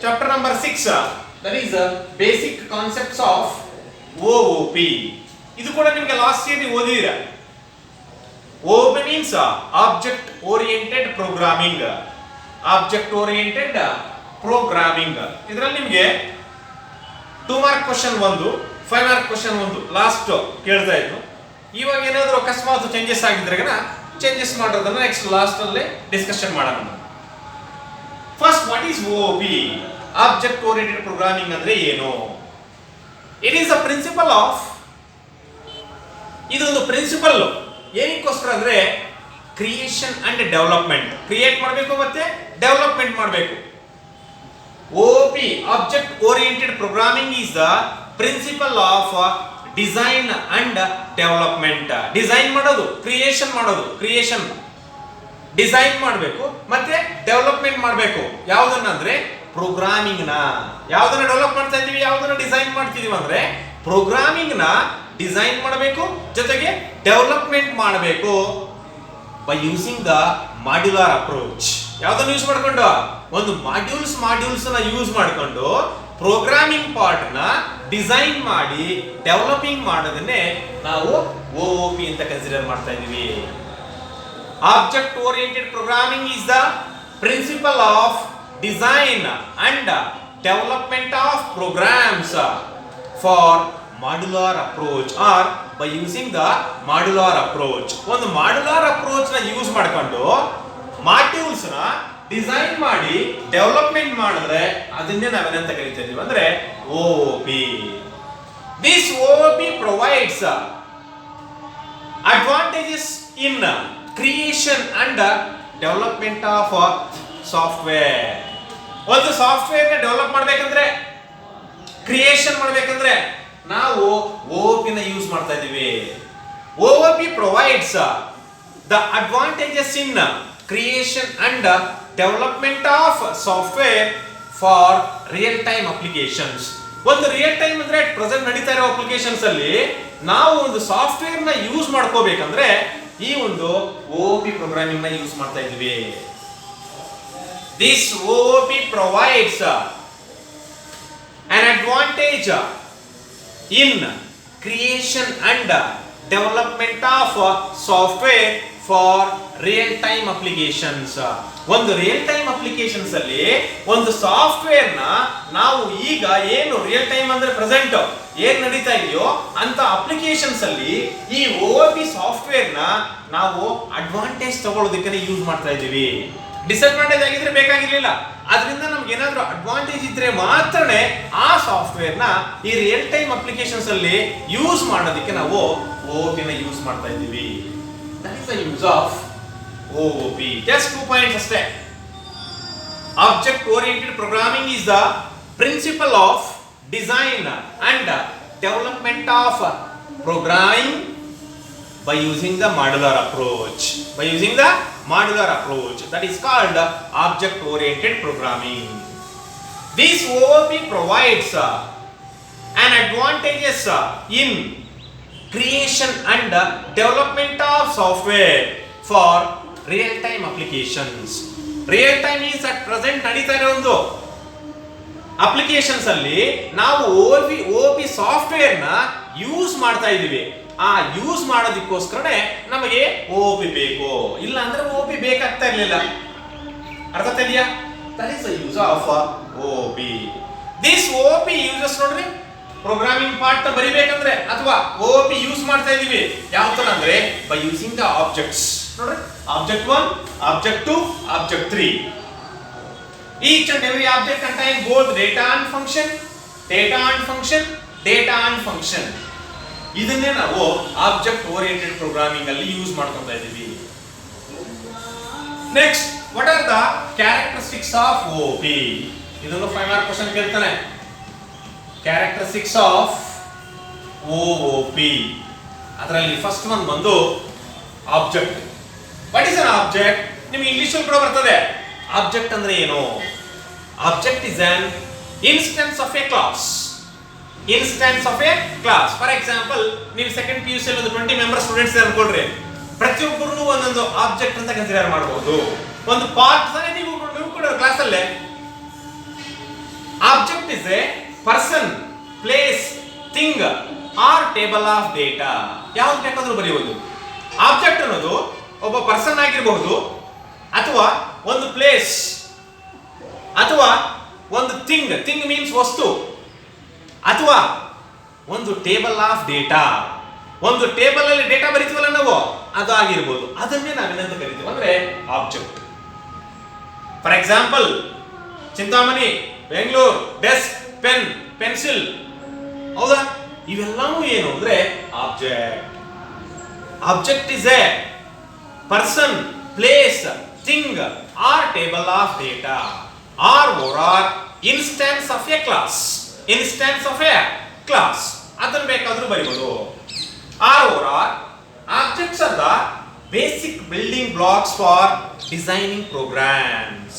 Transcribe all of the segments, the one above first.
Chapter number 6 that is basic concepts of OOP. ಇದು ಕೂಡ ನಿಮಗೆ ಲಾಸ್ಟ್ ಇಯರ್ ನೀವು ಓದಿದ್ದೀರಾ. OOP means object oriented programming. Object oriented programming. ಇದರಲ್ಲಿ ನಿಮಗೆ 2 ಮಾರ್ಕ್ ಕ್ವಶನ್ ಒಂದು, 5 ಮಾರ್ಕ್ ಕ್ವಶನ್ ಒಂದು ಲಾಸ್ಟ್ ಕೇಳ್ತಾ ಇದ್ರು. ಇವಾಗ ಏನಾದರೂ ಅಕಸ್ಮಾತ್ ಚೇಂಜಸ್ ಆಗಿದ್ರೆ ಚೇಂಜಸ್ ಮಾಡೋದನ್ನ ನೆಕ್ಸ್ಟ್ ಲಾಸ್ಟ್ ಅಲ್ಲಿ ಡಿಸ್ಕಷನ್ ಮಾಡೋಣ. First, what is OOP? Object oriented programming ಅಂದ್ರೆ ಏನು? It is a principle of, ಇದೊಂದು ಪ್ರಿನ್ಸಿಪಲ್ ಏನಕ್ಕೋಸ್ಕರ ಅಂದ್ರೆ ಕ್ರಿಯೇಷನ್ ಅಂಡ್ ಡೆವಲಪ್ಮೆಂಟ್. ಕ್ರಿಯೇಟ್ ಮಾಡಬೇಕು ಮತ್ತೆ ಡೆವಲಪ್ಮೆಂಟ್ ಮಾಡಬೇಕು. OOP object oriented programming is the principle of design and development. Design ಮಾಡೋದು, ಕ್ರಿಯೇಷನ್ ಮಾಡೋದು. ಕ್ರಿಯೇಷನ್ ಡಿಸೈನ್ ಮಾಡಬೇಕು ಮತ್ತೆ ಡೆವಲಪ್ಮೆಂಟ್ ಮಾಡಬೇಕು. ಯಾವುದನ್ನಂದ್ರೆ ಪ್ರೋಗ್ರಾಮಿಂಗ್ ನ. ಯಾವುದನ್ನ ಡೆವಲಪ್ ಮಾಡ್ತಾ ಇದೀವಿ, ಯಾವುದನ್ನ ಡಿಸೈನ್ ಮಾಡ್ತಿದೀವಿ ಅಂದ್ರೆ ಪ್ರೋಗ್ರಾಮಿಂಗ್ ನ ಡಿಸೈನ್ ಮಾಡಬೇಕು, ಜೊತೆಗೆ ಡೆವಲಪ್ಮೆಂಟ್ ಮಾಡಬೇಕು by using the modular approach. ಯಾವುದನ್ನು ಯೂಸ್ ಮಾಡಿಕೊಂಡು, ಒಂದು ಮಾಡ್ಯೂಲ್ಸ್ ನ ಯೂಸ್ ಮಾಡಿಕೊಂಡು ಪ್ರೋಗ್ರಾಮಿಂಗ್ ಪಾರ್ಟ್ ನ ಡಿಸೈನ್ ಮಾಡಿ ಡೆವಲಪಿಂಗ್ ಮಾಡೋದನ್ನೇ ನಾವು OOP ಅಂತ ಕನ್ಸಿಡರ್ ಮಾಡ್ತಾ ಇದೀವಿ. Object oriented programming is the principle of design and development of programs for modular approach or by using the modular approach. ಒಂದು ಮಾಡ್ಯುಲರ್ ಅಪ್ರೋಚ್ ನ ಯೂಸ್ ಮಾಡಿಕೊಂಡು ಮಾಡ್ಯೂಲ್ಸ್ ನ ಡಿಸೈನ್ ಮಾಡಿ ಡೆವಲಪ್ಮೆಂಟ್ ಮಾಡಿದ್ರೆ ಅದನ್ನೇ ನಾವೇನಂತ ಕರಿತಾ ಇದೀವಿ ಅಂದ್ರೆ OOP. This OOP provides advantages in creation and development of software. ಒಂದು ಸಾಫ್ಟ್ವೇರ್ ನ ಡೆವಲಪ್ ಮಾಡಬೇಕಂದ್ರೆ, ಕ್ರಿಯೇಷನ್ ಮಾಡಬೇಕಂದ್ರೆ ನಾವು OOP ನ ಯೂಸ್ ಮಾಡ್ತಾ ಇದೀವಿ. OOP provides the advantages in creation and development of software for real time applications. ಒಂದು ರಿಯಲ್ ಟೈಮ್ ಅಂದ್ರೆ ಪ್ರೆಸೆಂಟ್ ನಡೀತಾ ಇರೋ ಅಪ್ಲಿಕೇಶನ್ಸ್ ಅಲ್ಲಿ ನಾವು ಒಂದು ಸಾಫ್ಟ್ವೇರ್ ನ ಯೂಸ್ ಮಾಡ್ಕೋಬೇಕಂದ್ರೆ ಈ ಒಂದು OOP ಪ್ರೋಗ್ರಾಮಿಂಗ್ ನ ಯೂಸ್ ಮಾಡ್ತಾ ಇದೀವಿ. This OOP provides an advantage in creation and development of software for real time applications. ಒಂದು ರಿಯಲ್ ಟೈಮ್ ಅಪ್ಲಿಕೇಶನ್ಸ್ ಅಲ್ಲಿ ಒಂದು ಸಾಫ್ಟ್ವೇರ್ ನ ನಾವು ಈಗ ಏನು ರಿಯಲ್ ಟೈಮ್ ಅಂದ್ರೆ ಪ್ರೆಸೆಂಟ್ ಏನ್ ನಡೀತಾ ಇದೆಯೋ ಅಂತ ಅಪ್ಲಿಕೇಶನ್ಸ್ ಅಲ್ಲಿ ಈ OOP ಸಾಫ್ಟ್ವೇರ್ ನ ನಾವು ಅಡ್ವಾಂಟೇಜ್ ತಗೊಳ್ಳೋದಕ್ಕೆ ಯೂಸ್ ಮಾಡ್ತಾ ಇದೀವಿ. ಡಿಸ್ಅಡ್ವಾಂಟೇಜ್ ಆಗಿದ್ರೆ ಬೇಕಾಗಿರ್ಲಿಲ್ಲ. ಅದರಿಂದ ನಮ್ಗೆ ಏನಾದ್ರೂ ಅಡ್ವಾಂಟೇಜ್ ಇದ್ರೆ ಮಾತ್ರನೇ ಆ ಸಾಫ್ಟ್ವೇರ್ ನ ಈ ರಿಯಲ್ ಟೈಮ್ ಅಪ್ಲಿಕೇಶನ್ಸ್ ಅಲ್ಲಿ ಯೂಸ್ ಮಾಡೋದಕ್ಕೆ ನಾವು OOP ನ ಯೂಸ್ ಮಾಡ್ತಾ ಇದ್ದೀವಿ. That is the use of OOP. Just 2 points ಅಷ್ಟೇ. Object oriented programming is the principle of design and development of programming by using the modular approach. By using the modular approach, that is called object oriented programming. This OOP provides an advantages in creation and development of software for real time applications. Real time is at present ನಡೀತಾ ಇರೋ ಒಂದು applications ಅಲ್ಲಿ ನಾವು OOP software ನ use ಮಾಡ್ತಾ ಇದೀವಿ. ಆ use ಮಾಡೋದಕ್ಕೋಸ್ಕರನೇ ನಮಗೆ OOP ಬೇಕು. ಇಲ್ಲ ಅಂದ್ರೆ OOP ಬೇಕಾಗ್ತಾ ಇರಲಿಲ್ಲ. ಅರ್ಥ ಇದೆಯಾ? That is the use of OOP. This OOP uses ನೋಡ್ರಿ, ಪ್ರೋಗ್ರಾಮಿಂಗ್ ಪಾರ್ಟ್ ಬರಿಬೇಕಂದ್ರೆ ಅಥವಾ OOP ಯೂಸ್ ಮಾಡ್ತಾ ಇದೀವಿ ಯಾವ ತರ ಅಂದ್ರೆ ಬೈ ಯೂಸಿಂಗ್ ದ ಆಬ್ಜೆಕ್ಟ್ಸ್. ನೋಡ್ರಿ, object 1, object 2, object 3. Each and every object contains both data and function, data and function, data and function. ಇದನ್ನೇ ನಾವು ಆಬ್ಜೆಕ್ಟ್ ಓರಿಯೆಂಟೆಡ್ ಪ್ರೋಗ್ರಾಮಿಂಗ್ ಅಲ್ಲಿ ಯೂಸ್ ಮಾಡ್ಕೊಂತಾ ಇದೀವಿ. Next, what are the characteristics of OOP? ಇದೊಂದು 5 mark question ಕೇಳ್ತಾನೆ. Characteristics of OOP ಅದರಲ್ಲಿ first one ಬಂದು object. What is an object? ನಿಮಗೆ English ಅಲ್ಲಿ ಕೂಡ ಬರ್ತದೆ. ಆಬ್ಜೆಕ್ಟ್ ಅಂದ್ರೆ ಏನು? Object is an instance of a class. Instance of a class. For example, ನೀವು ಸೆಕೆಂಡ್ PUC ಅಲ್ಲಿ ಒಂದು 20 ಮೆಂಬರ್ ಸ್ಟೂಡೆಂಟ್ಸ್ ಅನ್ಕೊಳ್ರಿ. ಪ್ರತಿಯೊಬ್ಬರನ್ನು ಒಂದೊಂದು ಆಬ್ಜೆಕ್ಟ್ ಅಂತ ಕನ್ಸಿಡರ್ ಮಾಡಬಹುದು. ಒಂದು ಪಾರ್ಟ್ ತಾನೇ ನೀವು ಕೂಡ ಕ್ಲಾಸ್ ಅಲ್ಲೇ object is a person, place, thing or table of data. ಯಾವ್ದು ಬೇಕಾದ್ರೂ ಬರೆಯಬಹುದು. ಆಬ್ಜೆಕ್ಟ್ ಅನ್ನೋದು ಒಬ್ಬ ಪರ್ಸನ್ ಆಗಿರಬಹುದು, ಅಥವಾ ಒಂದು ಪ್ಲೇಸ್, ಅಥವಾ ಒಂದು ಥಿಂಗ್, ಥಿಂಗ್ ಮೀನ್ಸ್ ವಸ್ತು, ಅಥವಾ ಒಂದು ಟೇಬಲ್ ಆಫ್ ಡೇಟಾ. ಒಂದು ಟೇಬಲ್ ಅಲ್ಲಿ ಡೇಟಾ ಬರೀತೀವಲ್ಲ ನಾವು, ಅದು ಆಗಿರ್ಬೋದು. ಅದನ್ನೇ ನಾವೇನಂತ ಕರಿತೀವಿ ಅಂದ್ರೆ object. For example, Chintamani, Bengaluru, desk, pen, pencil, ಹೌದಾ? ಇವೆಲ್ಲವೂ ಏನು ಅಂದ್ರೆ object. Object is a person, place, thing or table of data or instance of a class. Instance of a class ಅದನ್ನು ಬೇಕಾದ್ರೂ ಬರೀಬಹುದು. Objects are the basic building blocks for designing programs.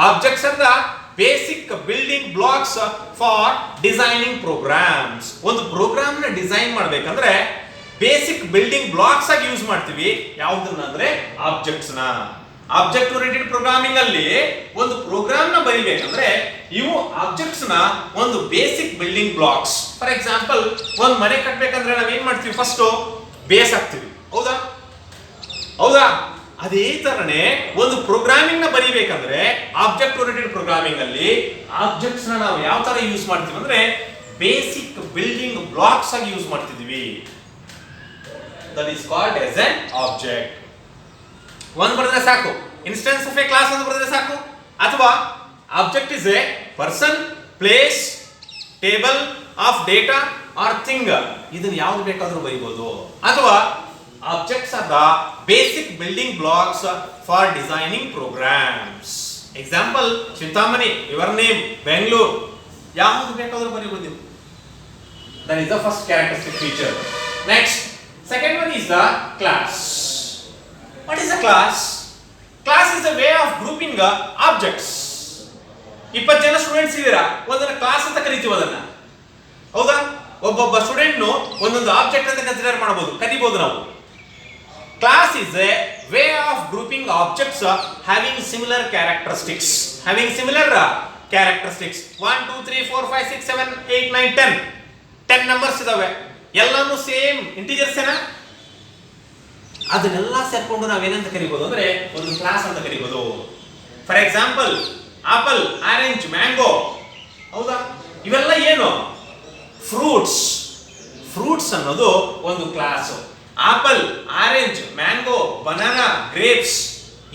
Objects are the basic building blocks for designing programs. ಒಂದು program ನ design ಮಾಡಬೇಕಂದ್ರೆ basic building blocks ಆಗಿ use ಮಾಡ್ತೀವಿ. ಯಾವುದನ್ನ ಅಂದ್ರೆ ಆಬ್ಜೆಕ್ಟ್ಸ್ ನ. ಆಬ್ಜೆಕ್ಟ್ ಓರಿಯೆಂಟೆಡ್ ಪ್ರೋಗ್ರಾಮಿಂಗ್ ಅಲ್ಲಿ ಒಂದು ಪ್ರೋಗ್ರಾಮ್ ನ ಬರೀಬೇಕಂದ್ರೆ ಇವು ಆಬ್ಜೆಕ್ಟ್ಸ್ ನ ಒಂದು basic building blocks. For example, ಒಂದು ಮನೆ ಕಟ್ಟಬೇಕಂದ್ರೆ ನಾವ್ ಏನ್ ಮಾಡ್ತೀವಿ? ಫಸ್ಟ್ ಬೇಸ್ ಹಾಕ್ತಿವಿ, ಹೌದಾ? ಹೌದಾ? ಅದೇ ತರನೇ ಒಂದು ಪ್ರೋಗ್ರಾಮಿಂಗ್ ನ ಬರೀಬೇಕಂದ್ರೆ ಆಬ್ಜೆಕ್ಟ್ ಓರಿಯೆಂಟೆಡ್ ಪ್ರೋಗ್ರಾಮಿಂಗ್ ಅಲ್ಲಿ ಆಬ್ಜೆಕ್ಟ್ಸ್ ನ ನಾವು ಯಾವ ತರ ಯೂಸ್ ಮಾಡ್ತೀವಿ ಅಂದ್ರೆ ಬೇಸಿಕ್ ಬಿಲ್ಡಿಂಗ್ ಬ್ಲಾಕ್ಸ್ ಆಗಿ ಯೂಸ್ ಮಾಡ್ತಿದೀವಿ. That is called as N object. ಒಂದು ಬರೆದ್ರೆ ಸಾಕು, ಇನ್ಸ್ಟೆನ್ಸ್ ಆಫ್ ಎ ಕ್ಲಾಸ್ ಅಂತ ಬರೆದ್ರೆ ಸಾಕು, ಅಥವಾ object is a person, place, table of data or thing. ಇದನ್ನ ಯಾವ್ದು ಬೇಕಾದ್ರೂ ಬರೀಬಹುದು. ಅಥವಾ objects are the basic building blocks for designing programs. Example, Chintamani, your name, Bengaluru, ಯಾವ್ದು ಬೇಕಾದ್ರೂ ಬರೀಬಹುದು. That is the first characteristic feature. Next, second one is the class. What is a class? Class is a way of grouping objects. 20 ಜನ students ಇದ್ದೀರಾ, ಒಂದನ್ನ class ಅಂತ ಕರಿತೀವಿ ಅದನ್ನ, ಹೌದಾ? ಒಬ್ಬೊಬ್ಬ ಸ್ಟೂಡೆಂಟ್ ಒಂದೊಂದು ಆಬ್ಜೆಕ್ಟ್ ಅಂತ ಕನ್ಸಿಡರ್ ಮಾಡಬಹುದು, ಕರಿಬಹುದು ನಾವು. Class is A way of grouping objects having similar characteristics. Having similar characteristics. 1 2 3 4 5 6 7 8 9 10 numbers ಇದಾವೆ. ಎಲ್ಲಾನು ಸೇಮ್ ಇಂಟಿಜರ್ಸ್ ಏನಾ? ಅದನ್ನೆಲ್ಲ ಸೇರ್ಕೊಂಡು ನಾವೇನಂತ ಕರಿಬಹುದು ಅಂದ್ರೆ ಒಂದು ಕ್ಲಾಸ್ ಅಂತ ಕರಿಬಹುದು. For example, apple, orange, mango, ಹೌದಾ? ಇವೆಲ್ಲ ಏನು? ಫ್ರೂಟ್ಸ್. ಫ್ರೂಟ್ಸ್ ಅನ್ನೋದು ಒಂದು class. Apple, orange, mango, banana, grapes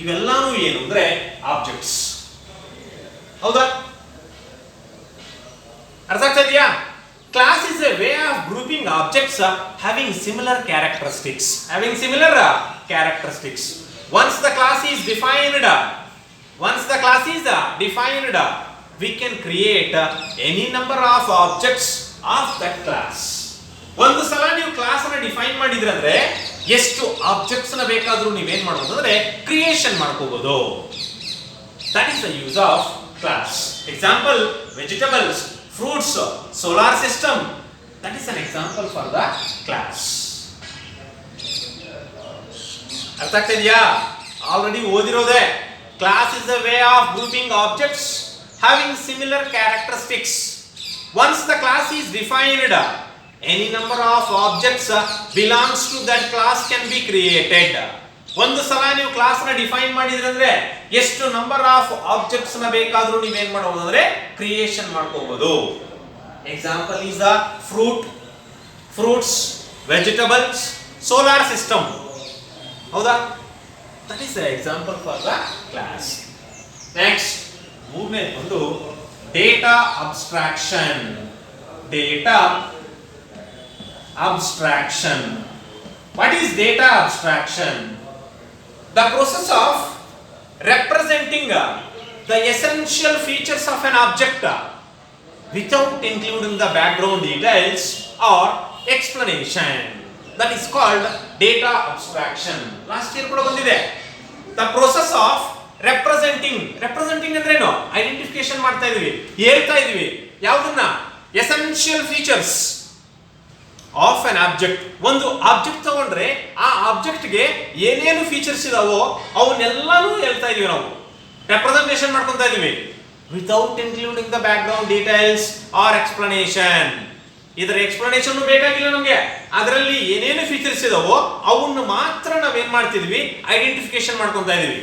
ಇವೆಲ್ಲಾನು ಏನು ಅಂದ್ರೆ ಆಬ್ಜೆಕ್ಟ್ಸ್, ಹೌದಾ? ಅರ್ಥ ಆಗ್ತಾ ಇದೆಯಾ? Class is a way of grouping objects having similar characteristics. Having similar characteristics. Once the class is defined, we can create any number of objects of that class. ಒಂದು ಸಲ ನೀವು ಕ್ಲಾಸ್ ಅನ್ನು ಡಿಫೈನ್ ಮಾಡಿದ್ರಂದ್ರೆ ಎಷ್ಟು objects ನ ಬೇಕಾದ್ರೂ ನೀವೇನ್ ಮಾಡಬಹುದು ಅಂದ್ರೆ ಕ್ರಿಯೇಷನ್ ಮಾಡ್ಕೋಬಹುದು. That is the use of class. Example, vegetables, fruits, solar system. That is an example for the class. ಅರ್ಥ ಆಗ್ತಿದೆಯಾ? Already ಓದಿರೋದೆ. Class is a way of grouping objects having similar characteristics. Once the class is defined, any number of objects belongs to that class can be created. ಒಂದು ಸಲ ನೀವು class ನ define ಮಾಡಿದ್ರಂದ್ರೆ ಎಷ್ಟು number of objects ನ ಬೇಕಾದ್ರೂ ನೀವೇನ್ ಮಾಡಬಹುದು ಅಂದ್ರೆ ಕ್ರಿಯೇಷನ್ ಮಾಡ್ಕೋಬಹುದು. Example is the fruits, vegetables, solar system, ಹೌದಾ? That is the example for the class. Next, ಮೂರನೇ ಒಂದು data abstraction. Data abstraction. What is data abstraction? The process of representing the essential features of an object without including the background details or explanation. That is called data abstraction. Last year ಕೂಡ ಬಂದಿದೆ. The process of representing ಅಂದ್ರೇನು? Identification ಮಾಡ್ತಾ ಇದೀವಿ, ಹೇಳ್ತಾ ಇದೀವಿ ಯಾವುದನ್ನ? essential features of an object. ಒಂದು object ತಗೊಂಡ್ರೆ ಆ ಆಬ್ಜೆಕ್ಟ್ ಗೆ ಏನೇನು ಫೀಚರ್ಸ್ ಇದಾವೋ ಅವನ್ನೆಲ್ಲಾನು ಹೇಳ್ತಾ ಇದೀವಿ ನಾವು, ರೆಪ್ರೆಸೆಂಟೇಷನ್ ಮಾಡ್ಕೊಂತಾ ಇದೀವಿ. Without including the back ground details R explanation. ಇದರ ಎಕ್ಸ್ಪ್ಲನೇಷನ್ ಬೇಕಾಗಿಲ್ಲ ನಮಗೆ. ಅದರಲ್ಲಿ ಏನೇನು ಫೀಚರ್ಸ್ ಇದಾವೋ ಅವನ್ನ ಮಾತ್ರ ನಾವೇನ್ ಮಾಡ್ತಿದ್ವಿ, ಐಡೆಂಟಿಫಿಕೇಶನ್ ಮಾಡ್ಕೊಂತಾ ಇದೀವಿ.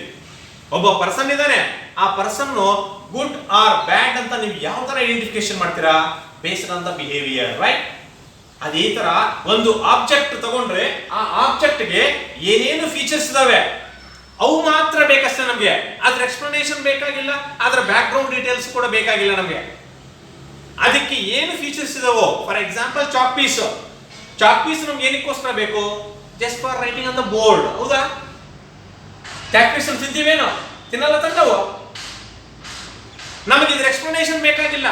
ಒಬ್ಬ ಪರ್ಸನ್ ಇದ್ದಾನೆ, ಆ ಪರ್ಸನ್ ಗುಡ್ ಆರ್ ಬ್ಯಾಡ್ ಅಂತ ನೀವು ಯಾವ ತರ ಐಡೆಂಟಿಫಿಕೇಶನ್ ಮಾಡ್ತೀರಾ? Based on the behaviour, right? ಅದೇ ತರ ಒಂದು ಆಬ್ಜೆಕ್ಟ್ ತಗೊಂಡ್ರೆ ಆ ಆಬ್ಜೆಕ್ಟ್ ಗೆ ಏನೇನು ಫೀಚರ್ಸ್ ಇದಾವೆ ಅವು ಮಾತ್ರ ಬೇಕಷ್ಟೇ ನಮಗೆ. ಅದ್ರ ಎಕ್ಸ್ಪ್ಲನೇಷನ್ ಬೇಕಾಗಿಲ್ಲ, ಅದ್ರ ಬ್ಯಾಕ್ ಗ್ರೌಂಡ್ ಡೀಟೇಲ್ಸ್ ಕೂಡ ಬೇಕಾಗಿಲ್ಲ ನಮಗೆ. ಅದಕ್ಕೆ ಏನು ಫೀಚರ್ಸ್ ಇದಾವೋ, for example chalk piece. Chalk piece ನಮ್ಗೆ ಏನಕ್ಕೋಸ್ಕರ ಬೇಕು? Just for writing on the board, ಹೌದಾ? ಚಾಕ್ ಪೀಸ್ ತಿಂತೀವೇನೋ? ತಿನ್ನಲ್ಲ ತಂದವು. ನಮಗೆ ಇದ್ರ ಎಕ್ಸ್ಪ್ಲನೇಷನ್ ಬೇಕಾಗಿಲ್ಲ.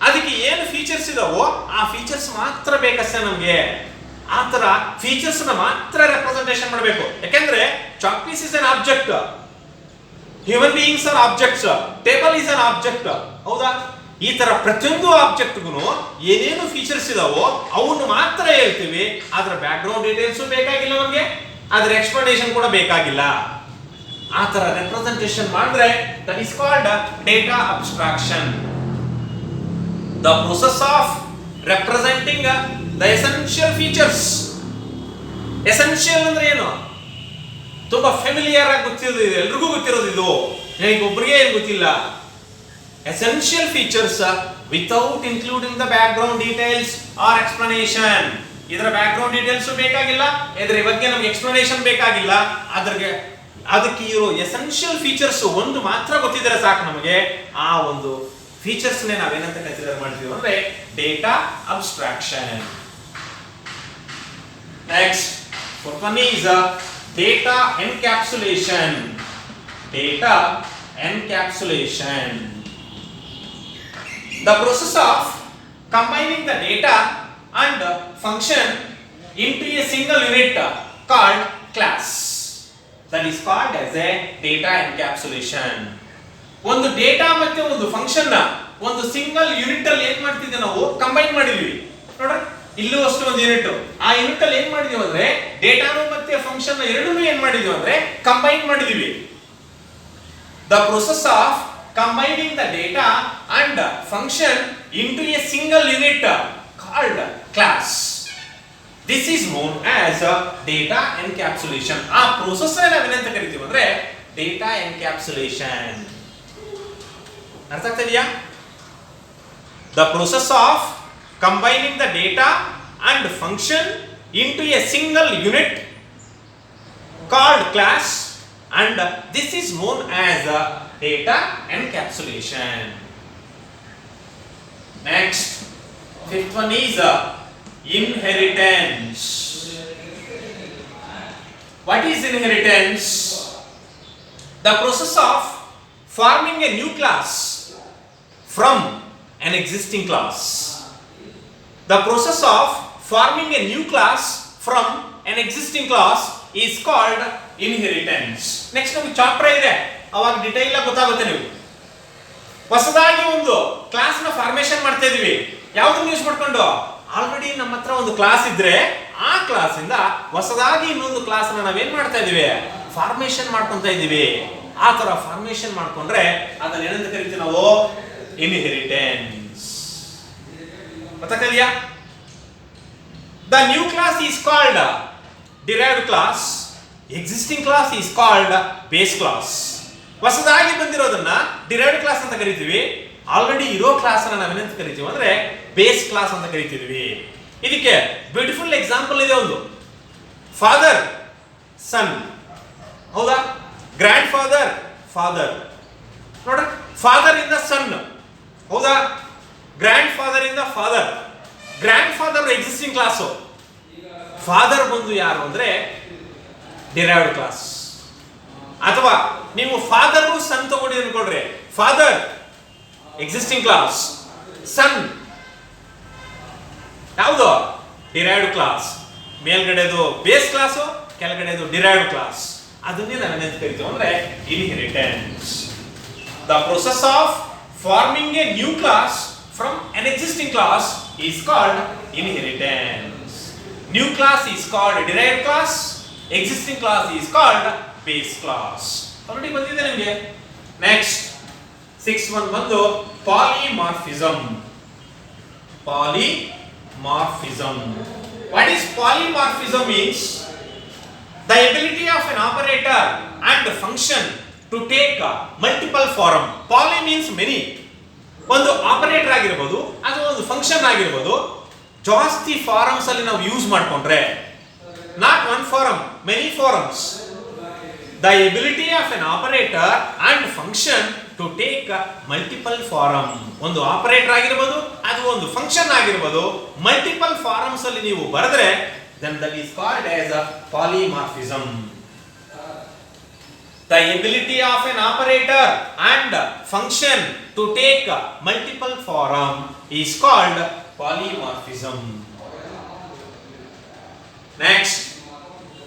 ಅದಕ್ಕೆ ಏನು ಫೀಚರ್ಸ್ ಇದಾವೋ ಆ ಫೀಚರ್ಸ್ ಮಾತ್ರ ಬೇಕಷ್ಟೇ ನಮಗೆ. ಆ ತರ ಫೀಚರ್ಸ್ ಮಾತ್ರ ರೆಪ್ರೆಸೆಂಟೇಷನ್ ಮಾಡಬೇಕು. ಯಾಕೆಂದ್ರೆ chalk piece is an object, human beings are objects, table is an object, ಹೌದಾ? ಈ ತರ ಪ್ರತಿಯೊಂದು ಆಬ್ಜೆಕ್ಟ್ಗೂ ಏನೇನು ಫೀಚರ್ಸ್ ಇದಾವೋ ಅವನ್ನ ಮಾತ್ರ ಹೇಳ್ತೀವಿ. ಅದರ ಬ್ಯಾಕ್ ಗ್ರೌಂಡ್ ಡೀಟೇಲ್ಸ್ ಬೇಕಾಗಿಲ್ಲ ನಮಗೆ, ಅದರ ಎಕ್ಸ್ಪ್ಲನೇಷನ್ ಕೂಡ ಬೇಕಾಗಿಲ್ಲ. ಆ ತರ ರೆಪ್ರೆಸೆಂಟೇಷನ್ ಮಾಡಿದ್ರೆ that is called data abstraction. The process of representing the essential features. Essential ಅಂದ್ರೆ ಏನು? ತುಂಬಾ ಫೆಮಿಲಿಯರ್ ಆಗಿ ಗೊತ್ತಿರೋದು, ಇದು ಎಲ್ರಿಗೂ ಗೊತ್ತಿರೋದು. ಇದು ನನಗೆ ಒಬ್ಬರಿಗೆ ಏನು ಗೊತ್ತಿಲ್ಲ. essential features without including the background details or explanation. ಇದರ ಬ್ಯಾಕ್ಗ್ರೌಂಡ್ ಡೀಟೇಲ್ಸ್ ಬೇಕಾಗಿಲ್ಲ, ಇದರ ಬಗ್ಗೆ ನಮಗೆ ಎಕ್ಸ್ಪ್ಲನೇಷನ್ ಬೇಕಾಗಿಲ್ಲ. ಅದಕ್ಕೆ ಇರೋ ಎಸೆನ್ಷಿಯಲ್ ಫೀಚರ್ಸ್ ಒಂದು ಮಾತ್ರ ಗೊತ್ತಿದ್ರೆ ಸಾಕು ನಮಗೆ. ಆ ಒಂದು ಫೀಚರ್ಸ್ ನೇ ನಾವೇನಂತ ಕನ್ಸಿಡರ್ ಮಾಡ್ತೀವಿ ಅಂದ್ರೆ data abstraction. Next, fourth one is data encapsulation. Data encapsulation. The process of combining the data and function into a single unit called class. That is called as a data encapsulation. ಒಂದು data ಮತ್ತೆ ಒಂದು function ಒಂದು single unit ಅಲ್ಲಿ ಏನ್ ಮಾಡ್ತಿದ್ವಿ ನಾವು? Combine ಮಾಡಿದ್ವಿ. ನೋಡ್ರಿ, ಇಲ್ಲೂ ಅಷ್ಟು ಒಂದು ಯೂನಿಟ್. ಆ ಯೂನಿಟ್ ಅಲ್ಲಿ ಏನ್ ಮಾಡಿದ್ವಿ ಅಂದ್ರೆ ಡೇಟಾನು ಮತ್ತೆ ಫಂಕ್ಷನ್ ಎರಡನ್ನೂ ಏನ್ ಮಾಡಿದ್ವಿ ಅಂದ್ರೆ ಕಂಬೈನ್ ಮಾಡಿದ್ವಿ. The process of combining the data and function into a single unit called class. This is known as data encapsulation. ಆ process ಅನ್ನು ನಾವೇನಂತ ಕರಿತೀವಿ ಅಂದ್ರೆ data encapsulation. ಅರ್ಥ ಆಗ್ತಿದೆಯಾ? The process of combining the data and function into a single unit called class, and this is known as data encapsulation. Next, fifth one is inheritance. What is inheritance? The process of forming a new class from an existing class. The process of forming a new class from an existing class is called inheritance. Next ನಮಗೆ chapter ಇದೆ, ಅವಾಗ detail ಆಗಿ ಗೊತ್ತಾಗುತ್ತೆ. ನೀವು ಹೊಸದಾಗಿ ಒಂದು class ನ formation ಮಾಡ್ತಾ ಇದೀವಿ. ಯಾವ್ದನ್ನ ಯೂಸ್ ಮಾಡ್ಕೊಂಡು? ಆಲ್ರೆಡಿ ನಮ್ಮ ಹತ್ರ ಒಂದು ಕ್ಲಾಸ್ ಇದ್ರೆ ಆ ಕ್ಲಾಸ್ ಇಂದ ಹೊಸದಾಗಿ ಇನ್ನೊಂದು ಕ್ಲಾಸ್ ನ ನಾವೇನ್ ಮಾಡ್ತಾ ಇದೀವಿ? ಫಾರ್ಮೇಶನ್ ಮಾಡ್ಕೊಂತ ಇದೀವಿ. ಆ ತರ ಫಾರ್ಮೇಶನ್ ಮಾಡ್ಕೊಂಡ್ರೆ ಅದನ್ನ ಏನಂತ ಕರಿತೀವಿ ನಾವು? Inheritance. ಗೊತ್ತಾಗ್ತಿದೆಯಾ? The new class is called derived class. Existing class is called base class. ಹೊಸದಾಗಿ ಬಂದಿರೋದನ್ನ ಡಿರೈವ್ಡ್ ಕ್ಲಾಸ್ ಅಂತ ಕರಿತೀವಿ. ಆಲ್ರೆಡಿ ಇರೋ ಕ್ಲಾಸ್ ಅನ್ನ ನಾವೇನಂತ ಕರಿತೀವಿ ಅಂದ್ರೆ ಬೇಸ್ ಕ್ಲಾಸ್ ಅಂತ ಕರಿತೀವಿ. ಇದಕ್ಕೆ ಬ್ಯೂಟಿಫುಲ್ ಎಕ್ಸಾಂಪಲ್ ಇದೆ ಒಂದು. ಫಾದರ್ ಸನ್, ಹೌದಾ? Grand father father. ನೋಡ್ರಿ, ಫಾದರ್ ಇಂದ ಸನ್, ಹೌದಾ? ಗ್ರ್ಯಾಂಡ್ ಫಾದರ್ ಇಂದ father. Grand father existing class. Father ಬಂದು ಯಾರು ಅಂದ್ರೆ ಡಿರೈವ್ಡ್ ಕ್ಲಾಸ್. ಅಥವಾ ನೀವು ಫಾದರ್ ಸನ್ ತಗೊಂಡಿ ಅನ್ಕೊಳ್ರಿ, ಫಾದರ್ ಎಕ್ಸಿಸ್ಟಿಂಗ್ ಕ್ಲಾಸ್, ಸನ್ ಯಾವುದು? Derived class. ಮೇಲ್ಗಡೆದು ಬೇಸ್ ಕ್ಲಾಸ್, ಕೆಳಗಡೆದು ಡಿರೈವ್ಡ್ ಕ್ಲಾಸ್. ಅದನ್ನೇ ನಾವೇನಂತ ಕರಿತೀವಿ ಅಂದ್ರೆ inheritance. The process of forming a new class from an existing class is called inheritance. New class is called derived class, existing class is called base class. Already ಬಂದಿದೆ ನಿಮಗೆ. Next, 6 1 ಬಂದು polymorphism. Polymorphism. What is polymorphism means? The ability of an operator and function to take multiple form. Poly means many. ಒಂದು operator ಆಗಿರಬಹುದು ಅಥವಾ ಒಂದು function ಆಗಿರಬಹುದು, ಜಾಸ್ತಿ forms ಅಲ್ಲಿ ನಾವು ಯೂಸ್ ಮಾಡ್ಕೊಂಡ್ರೆ, not one form, many forms. The ability of an operator and function to take multiple form. ಒಂದು ಆಪರೇಟರ್ ಆಗಿರಬಹುದು ಅದು ಒಂದು ಫಂಕ್ಷನ್ ಆಗಿರಬಹುದು, ಮಲ್ಟಿಪಲ್ ಫಾರಮ್ಸ್ ಅಲ್ಲಿ ನೀವು ಬರೆದ್ರೆ then that is called as a polymorphism. The ability of an operator and function to take multiple form is called polymorphism. Next,